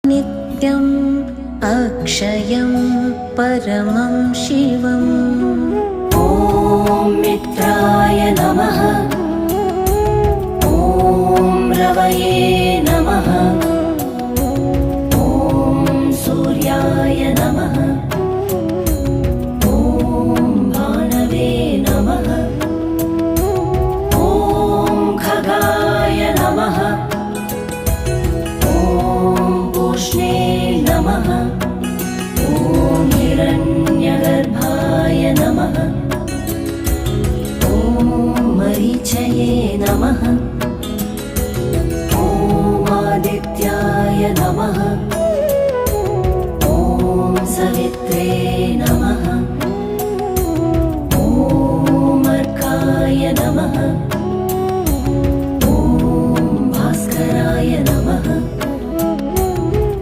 नित्यम् अक्षयं परमं शिवम्। ॐ मित्राय नमः। ॐ रवये नमः। ॐ सूर्याय नमः। ॐ भानवे नमः। ॐ खगाय नमः। ॐ पूष्णे नमः। ॐ हिरण्यगर्भाय नमः। ॐ मरीचये नमः। ॐ आदित्याय नमः। ॐ सवित्रे नमः। ॐ अर्काय नमः।